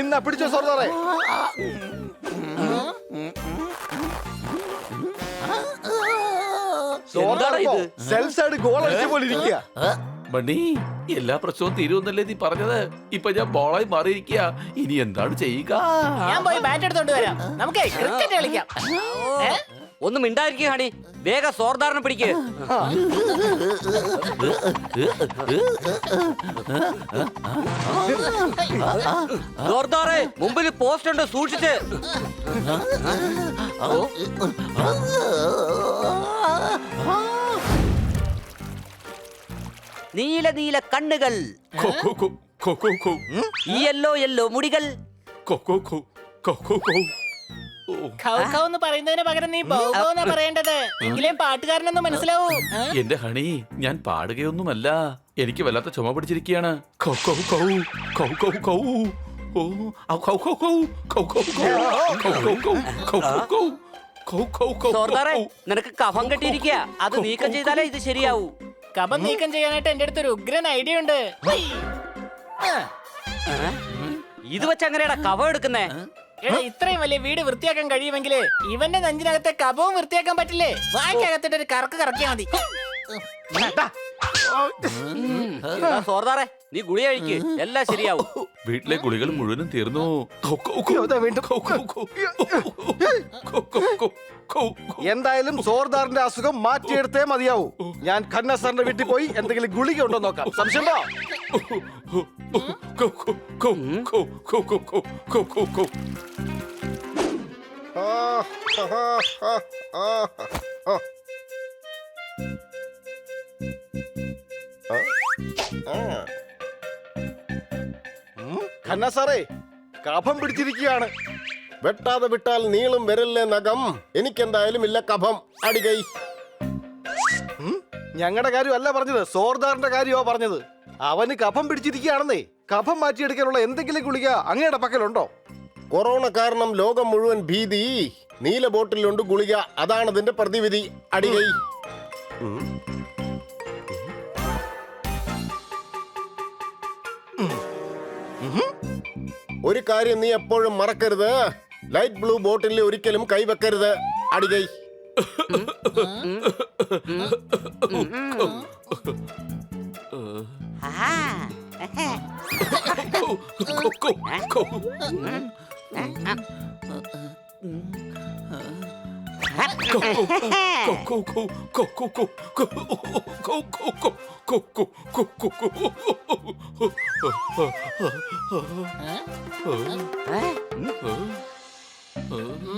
ഇന്ന പിടിച്ചോ സോർദാറെ. Self side goal അടിച്ച പോലെ ഇരിക്കുക. മണി, എല്ലാ പ്രശ്നവും തീരുമെന്നല്ലേ നീ പറഞ്ഞത്? ഇപ്പൊ ഞാൻ ബോളായി മാറിയിരിക്കുക. ഇനി എന്താണ് ചെയ്യുക? ഞാൻ പോയി ബാറ്റ് എടുത്തോണ്ട് വരാം. നമുക്ക് ക്രിക്കറ്റ് കളിക്കാം. ഒന്നും മിണ്ടായിരിക്കുക ഹണി. വേഗം സോർദാറിനെ പിടിക്ക്. സോർദാറെ, മുമ്പിൽ പോസ്റ്റ് ഉണ്ട്, സൂക്ഷിച്ച്. നീല നീല കണ്ണുകൾ, ഈ യെല്ലോ യെല്ലോ മുടികൾ. എന്ന് പറയുന്നതിന് പകരം നീ ബൗബോന്നാ പറയേണ്ടത്. എങ്കിലേ പാട്ടുകാരനൊന്നും മനസ്സിലാവൂ. എന്റെ ഹണി, ഞാൻ പാടുകയൊന്നുമല്ല. എനിക്ക് വല്ലാത്ത ചുമ പിടിച്ചിരിക്കുകയാണ്. സോർദാറെ, നിനക്ക് കഫം കെട്ടിയിരിക്കുക. അത് നീക്കം ചെയ്താലേ ഇത് ശരിയാവൂ. കഫം നീക്കം ചെയ്യാനായിട്ട് എന്റെ അടുത്തൊരു ഉഗ്രൻ ഐഡിയ ഉണ്ട്. ഇത് വെച്ച് എങ്ങനെയാടാ കഫം എടുക്കുന്നേ? ഇത്രയും വലിയ വീട് വൃത്തിയാക്കാൻ കഴിയുമെങ്കിൽ ഇവന്റെ നെഞ്ചിനകത്തെ കഫവും വൃത്തിയാക്കാൻ പറ്റില്ലേ? വായ്ക്കകത്തിട്ട് ഒരു കറക്ക് കറക്കിയാ മതി. സോർദാറെ, നീ ഗുളി കഴിക്ക്, എല്ലാം ശരിയാവും. വീട്ടിലെ ഗുളികൾ മുഴുവനും തീർന്നു. എന്തായാലും സോർദാറിന്റെ അസുഖം മാറ്റിയെടുത്തേ മതിയാവൂ. ഞാൻ ഖന്ന സാറിന്റെ വീട്ടിൽ പോയി എന്തെങ്കിലും ഗുളിക ഉണ്ടോ നോക്കാം. സംശയമുണ്ടോ? ഖന്ന സാറേ, കഫം പിടിച്ചിരിക്കുകയാണ്. വെട്ടാതെ വിട്ടാൽ നീളും വരല്ലേ നഖം. എനിക്കെന്തായാലും ഇല്ല കഫം. അടികൈ. ഞങ്ങളുടെ കാര്യമല്ല പറഞ്ഞത്, സോർദാറിന്റെ കാര്യമാ പറഞ്ഞത്. അവന് കഫം പിടിച്ചിരിക്കുകയാണെന്നേ. കഫം മാറ്റിയെടുക്കാനുള്ള എന്തെങ്കിലും ഗുളിക അങ്ങയുടെ പക്കലുണ്ടോ? കൊറോണ കാരണം ലോകം മുഴുവൻ ഭീതി. നീല ബോട്ടിലുണ്ട് ഗുളിക. അതാണ് അതിന്റെ പ്രതിവിധി. അടികൈ. ഒരു കാര്യം നീ എപ്പോഴും മറക്കരുത്. ലൈറ്റ് ബ്ലൂ ബോട്ടിൽ ഒരിക്കലും കൈവെക്കരുത്. അടികൈ.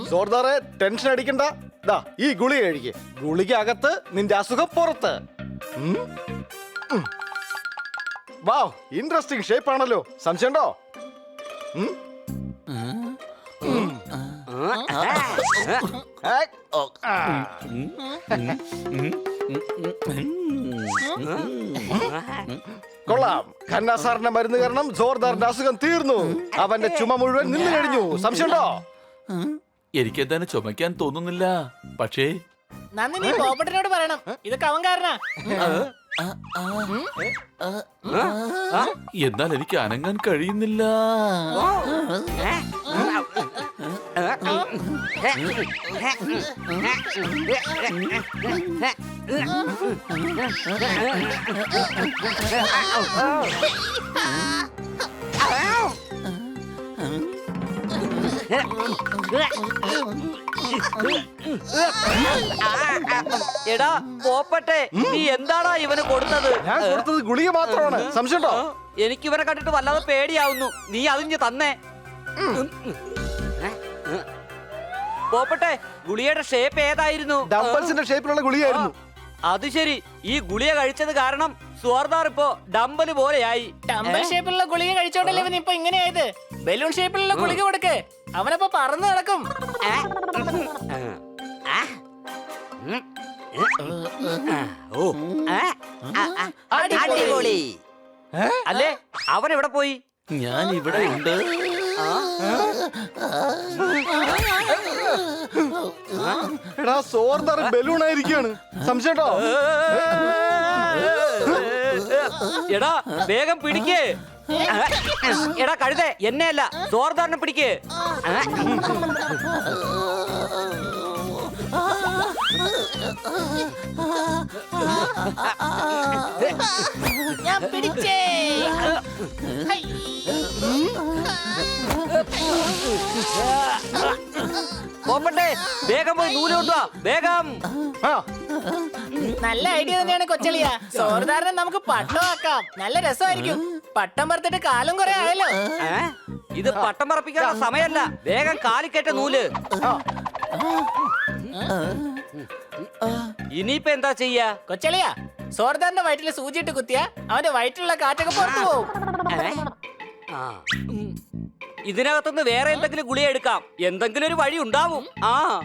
സോർദാറെ, ടെൻഷൻ അടിക്കണ്ട. ദാ ഈ ഗുളിക കഴിക്ക്. ഗുളിക അകത്ത്, നിന്റെ അസുഖം പുറത്ത്. വാവ്, ഇൻട്രസ്റ്റിംഗ് ഷേപ്പ് ആണല്ലോ. സംശയമുണ്ടോ? കൊള്ളാം. ഖന്ന സാറിന്റെ മരുന്ന് കാരണം സോർദാറിന്റെ അസുഖം തീർന്നു. അവന്റെ ചുമ മുഴുവൻ നിന്ന് കഴിഞ്ഞു. സംശയമുണ്ടോ? എനിക്കെന്താണ് ചുമക്കാൻ തോന്നുന്നില്ല. പക്ഷേ നന്ദി, നീ പോപ്പട്ടിനോട് പറയണം. ഇതൊക്കെ അവൻ കാരണ. എന്നാൽ എനിക്ക് അനങ്ങാൻ കഴിയുന്നില്ല. എടാ പോപ്പട്ടെ, നീ എന്താടാ ഇവന് കൊടുത്തത്? ഞാൻ കൊടുത്തത് ഗുളിക മാത്രമാണ്. സംശയമുണ്ടോ? എനിക്ക് ഇവനെ കണ്ടിട്ട് വല്ലാതെ പേടിയാവുന്നു. നീ അതിഞ്ഞ് തന്നേ. പോപ്പട്ടെ, ഗുളിയുടെ ഷേപ്പ് ഏതായിരുന്നു? ഡംബൽസിന്റെ ഷേപ്പിലുള്ള ഗുളിയായിരുന്നു. അത് ശരി. ഈ ഗുളിക കഴിച്ചത് കാരണം സോർദാർ ഇപ്പോ ഡംബല് പോലെയായി. ഡംബൽ ഷേപ്പിലുള്ള ഗുളിക കഴിച്ചോണ്ടല്ലേ ഇവൻ ഇപ്പൊ ഇങ്ങനെയായത്. ബലൂൺ ഷേപ്പിലുള്ള ഗുളിക കൊടുക്ക്. അവനപ്പോ പറന്ന് നടക്കും. അടിപൊളി. അല്ലേ, അവൻ എവിടെ പോയി? ഞാൻ ഇവിടെ ഉണ്ട്. എടാ, സോർദാർ ബലൂൺ ആയിരിക്കാണ്. സംശയമുണ്ടോ? എടാ വേഗം പിടിക്ക്. എടാ കഴുതേ, എന്നെയല്ല സോർദാറിനെ പിടിക്ക്. ഞാൻ പിടിച്ചേ. ഹൈ. പോപ്പട്ടെ, വേഗം പോയി നൂല് കൊണ്ടുവാ, വേഗം. ആ നല്ല ഐഡിയ തന്നെയാണ് കൊച്ചളിയ. സോർദാറിനെ നമുക്ക് പട്ടമാക്കാം. നല്ല രസമായിരിക്കും. പട്ടം പറത്തിട്ട് കാലം കുറെ ആയല്ലോ. ഇത് പട്ടം പറപ്പിക്കാനുള്ള സമയമല്ല. വേഗം കാലിക്കേറ്റ നൂല്. ഇനിയിപ്പോ എന്താ ചെയ്യാ? കൊച്ചളിയ, സോർദാറിന്റെ വയറ്റിൽ സൂചിയിട്ട് കുത്തിയ അവന്റെ വയറ്റിലുള്ള കാറ്റൊക്കെ പുറത്തു പോവും. ഇതിനകത്തുനിന്ന് വേറെ എന്തെങ്കിലും ഗുളിക എടുക്കാം. എന്തെങ്കിലും ഒരു വഴി ഉണ്ടാവും.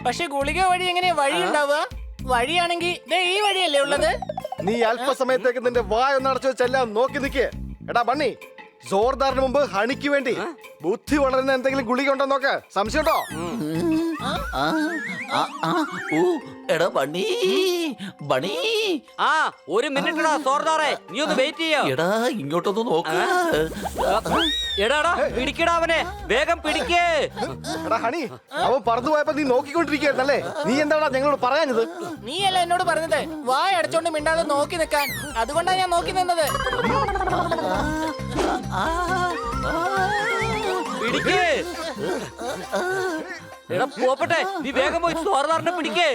പക്ഷെ ഗുളിക വഴി എങ്ങനെയാ വഴി ഉണ്ടാവുക? വഴിയാണെങ്കിൽ ഈ വഴിയല്ലേ ഉള്ളത്? നീ അല്പസമയത്തേക്ക് നിന്റെ വായൊന്ന് അടച്ചു വെച്ചെല്ലാം നോക്കി നിൽക്കേ. എടാ ബണ്ണി, സോർദാറിന് മുമ്പ് ഹണിക്ക് വേണ്ടി ബുദ്ധി വളരുന്ന എന്തെങ്കിലും ഗുളിക ഉണ്ടോ നോക്ക്. സംശയമുണ്ടോ? എടാ ബണ്ണി, ബണി. ഒരു മിനിറ്റ് സോർദാറെ, നീ ഒന്ന് വെയിറ്റ് ചെയ്യ. എടാ ഇങ്ങോട്ടൊന്ന് നോക്ക്. എടാടാ പിടിക്കടാ അവനെ, വേഗം പിടിക്കേ. എടാ ഹണി, അവൻ പറന്നു പോയപ്പോ നീ നോക്കിക്കൊണ്ടിരിക്കുകയായിരുന്നല്ലേ? നീ എന്താടാ ഞങ്ങളോട് പറയാഞ്ഞത്? നീയല്ല എന്നോട് പറഞ്ഞത് വായ അടച്ചോണ്ട് മിണ്ടാതെ നോക്കി നിൽക്കാൻ. അതുകൊണ്ടാണ് ഞാൻ നോക്കി നിന്നത്. പിടിക്കേ. എടാ പോപ്പട്ടെ, നീ വേഗം പോയി സോർദാറിനെ പിടിക്കേ.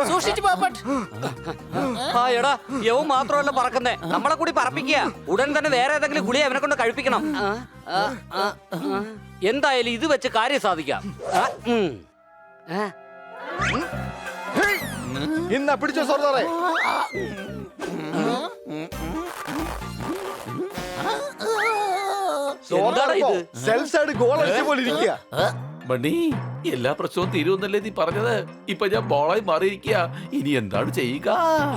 സൂക്ഷിച്ച് പോപ്പട്ട്. എടാ യവും മാത്രമല്ല പറക്കുന്നേ, നമ്മളെ കൂടി പറപ്പിക്കുക. ഉടൻ തന്നെ വേറെ ഏതെങ്കിലും ഗുളിയെ അവനെ കൊണ്ട് കഴിപ്പിക്കണം. എന്തായാലും ഇത് വെച്ച് കാര്യം സാധിക്കാം. ഇന്ന പിടിച്ചോ സോർദാറെ. എന്താണ് ഇത്? സെൽഫ് സൈഡ് ഗോൾ അടിച്ച പോലെ ഇരിക്കുക. ബണ്ണി, എല്ലാ പ്രശ്നവും തീരുമെന്നല്ലേ നീ പറഞ്ഞത്? ഇപ്പൊ ഞാൻ ബോളായി മാറിയിരിക്കുക. ഇനി എന്താണ് ചെയ്യുക?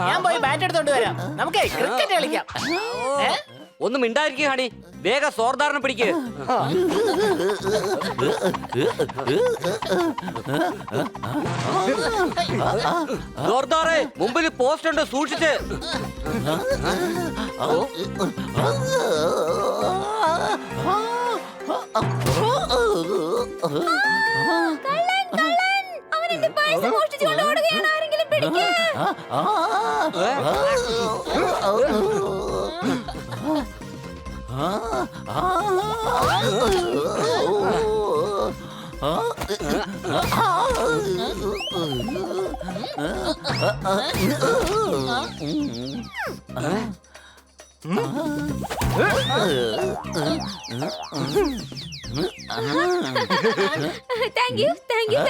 ഞാൻ പോയി ബാറ്റ് എടുത്തോണ്ട് വരാം. നമുക്ക് ക്രിക്കറ്റ് കളിക്കാം. ഒന്ന് മിണ്ടായിരിക്കും ഹണി, വേഗം സോർദാറിനെ പിടിക്ക്. സോർദാറെ, മുമ്പിൽ പോസ്റ്റ് ഉണ്ട്, സൂക്ഷിച്ച്.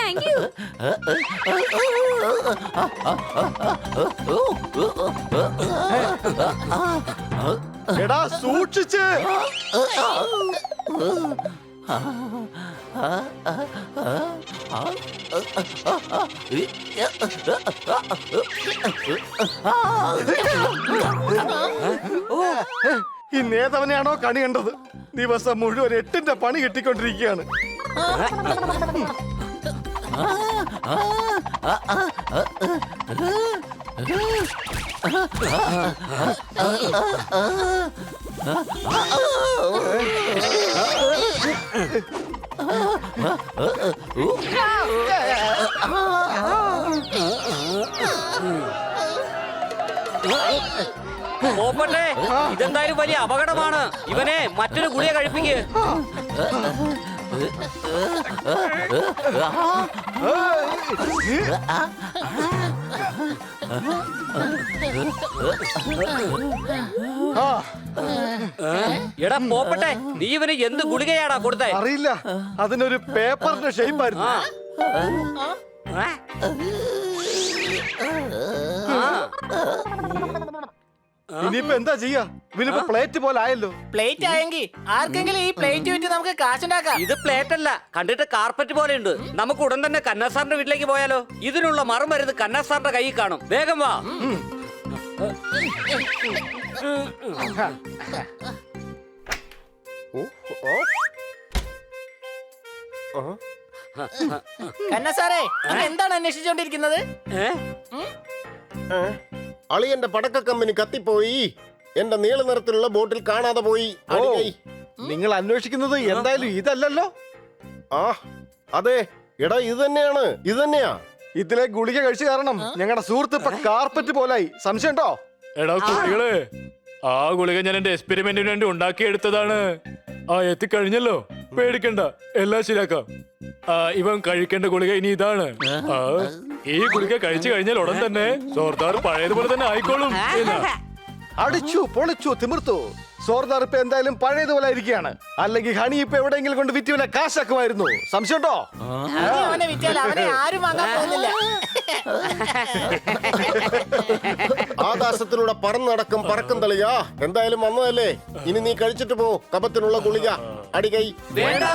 Thank you. എടാ സൂക്ഷിച്ച്. ഈ നേതാവിനെയാണോ കണി കണ്ടത്? ദിവസം മുഴുവൻ 8ന്റെ പണി കിട്ടിക്കൊണ്ടിരിക്കുകയാണ്. പോപ്പട്ടെ, ഇതെന്തായാലും വലിയ അപകടമാണ്. ഇവനെ മറ്റൊരു ഗുളിക കഴിപ്പിക്ക്. എടാ പോപ്പട്ടെ, നീ ഇവന് എന്ത് ഗുളികയാടാ കൊടുത്തേ? അറിയില്ല, അതിനൊരു പേപ്പറിന്റെ ഷേപ്പായിരുന്നു. ഇനിയിപ്പോ എന്താ ചെയ്യാ? ഇവനിപ്പോ പ്ലേറ്റ് പോലെ ആയല്ലോ. പ്ലേറ്റ് ആയെങ്കിൽ ആർക്കെങ്കിലും ഈ പ്ലേറ്റ് വിറ്റ് നമുക്ക് കാശുണ്ടാക്കാം. ഇത് പ്ലേറ്റ് അല്ല, കണ്ടിട്ട് കാർപ്പറ്റ് പോലെയുണ്ട്. നമുക്ക് ഉടൻ തന്നെ കന്നാസാറിന്റെ വീട്ടിലേക്ക് പോയാലോ? ഇതിനുള്ള മറുമരുന്ന് കന്നാസാറിന്റെ കയ്യിൽ കാണും. വേഗം വാ. ഓ, ഓ. ആ. കന്ന സാറേ, അങ്ങ് എന്താണ് അന്വേഷിച്ചോണ്ടിരിക്കുന്നത്? ഏ? ഏ? അളിയന്റെ പടക്ക കമ്പനി കത്തിപ്പോയി. എന്റെ നീല നിറത്തിലുള്ള ബോട്ടിൽ കാണാതെ പോയി. ഓ, അടികൈ. നിങ്ങൾ അന്വേഷിക്കുന്നത് എന്തായാലും ഇതല്ലല്ലോ. ആ അതെ, എടാ ഇത് തന്നെയാണ്, ഇത് തന്നെയാ. ഇതിലെ ഗുളിക കഴിച്ചു കാരണം ഞങ്ങളുടെ സുഹൃത്ത് ഇപ്പൊ കാർപ്പറ്റ് പോലായി. സംശയമുണ്ടോ? എടാ കുട്ടികളെ, ആ ഗുളിക ഞാൻ എന്റെ എക്സ്പെരിമെന്റിന് വേണ്ടി ഉണ്ടാക്കിയെടുത്തതാണ്. ആ എത്തിക്കഴിഞ്ഞല്ലോ, പേടിക്കണ്ട, എല്ലാം ശരിയാക്കാം. ഇവൻ കഴിക്കേണ്ട ഗുളിക ഇനി ഇതാണ്. ഈ ഗുളിക കഴിച്ചു കഴിഞ്ഞാൽ ഉടൻ തന്നെ സോർദാർ പഴയതുപോലെ തന്നെ ആയിക്കോളും. എന്നാ? അടിച്ചു പൊളിച്ചു തിമിർത്തു. സോർദാർ ഇപ്പൊ എന്തായാലും പഴയതുപോലെ ഇരിക്കുകയാണ്. അല്ലെങ്കിൽ ഹണി ഇപ്പൊ എവിടെയെങ്കിലും കൊണ്ട് വിറ്റുവിനെ കാശാക്കുമായിരുന്നു. സംശയമുണ്ടോ? ഇനി അവനെ വിറ്റാൽ അവനെ ആരും വാങ്ങാൻ പോകുന്നില്ല. ആകാശത്തിലൂടെ പറന്നടക്കം പറക്കും തളിയാ. എന്തായാലും വന്നതല്ലേ, ഇനി നീ കഴിച്ചിട്ട് പോ കപത്തിനുള്ള ഗുളിക. അടികൈ. വേണ്ട.